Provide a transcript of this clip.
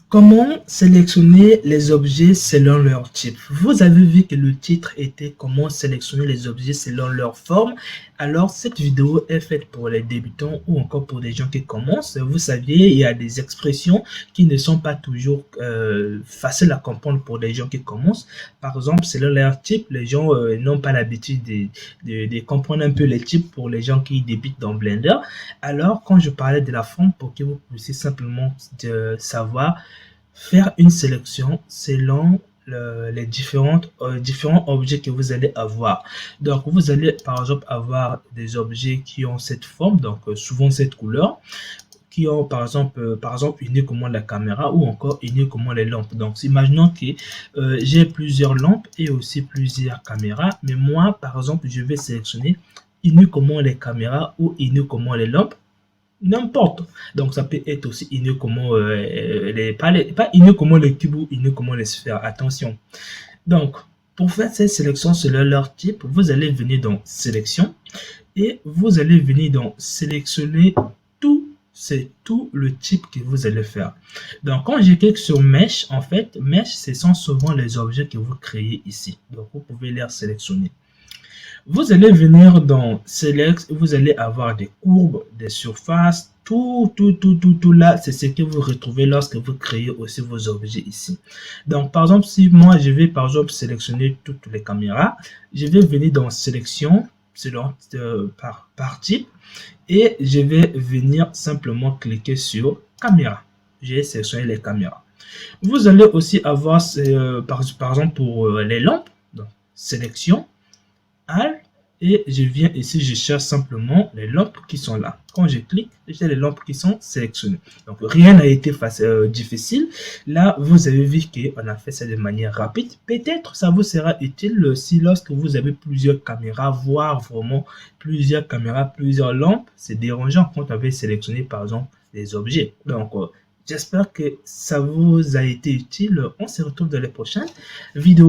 Comment sélectionner les objets selon leur type? Vous avez vu que le titre était comment sélectionner les objets selon leur forme. Alors, cette vidéo est faite pour les débutants ou encore pour des gens qui commencent. Vous saviez, il y a des expressions qui ne sont pas toujours faciles à comprendre pour des gens qui commencent. Par exemple, selon leur type, les gens n'ont pas l'habitude de comprendre un peu les types pour les gens qui débutent dans Blender. Alors, quand je parlais de la forme, pour que vous puissiez simplement savoir faire une sélection selon les différents objets que vous allez avoir. Donc, vous allez par exemple avoir des objets qui ont cette forme, donc souvent cette couleur, qui ont par exemple uniquement la caméra ou encore uniquement les lampes. Donc, imaginons que j'ai plusieurs lampes et aussi plusieurs caméras, mais moi, par exemple, je vais sélectionner uniquement les caméras ou uniquement les lampes. N'importe. Donc, ça peut être aussi uniquement pas uniquement les cubes ou uniquement les sphères. Attention. Donc, pour faire cette sélection selon leur type, vous allez venir dans Sélection et vous allez venir dans Sélectionner tout. C'est tout le type que vous allez faire. Donc, quand je clique sur Mesh, en fait, Mesh, ce sont souvent les objets que vous créez ici. Donc, vous pouvez les sélectionner. Vous allez venir dans Select, vous allez avoir des courbes, des surfaces, tout là, c'est ce que vous retrouvez lorsque vous créez aussi vos objets ici. Donc, par exemple, si moi, je vais par exemple sélectionner toutes les caméras, je vais venir dans Sélection, selon par type, et je vais venir simplement cliquer sur Caméra. J'ai sélectionné les caméras. Vous allez aussi avoir, par exemple, pour les lampes, donc Sélection, Alt, et je viens ici, je cherche simplement les lampes qui sont là. Quand je clique, j'ai les lampes qui sont sélectionnées. Donc, rien n'a été difficile. Là, vous avez vu qu'on a fait ça de manière rapide. Peut-être ça vous sera utile si lorsque vous avez plusieurs caméras, voire vraiment plusieurs caméras, plusieurs lampes, c'est dérangeant quand vous avez sélectionné par exemple des objets. Donc, j'espère que ça vous a été utile. On se retrouve dans les prochaines vidéos.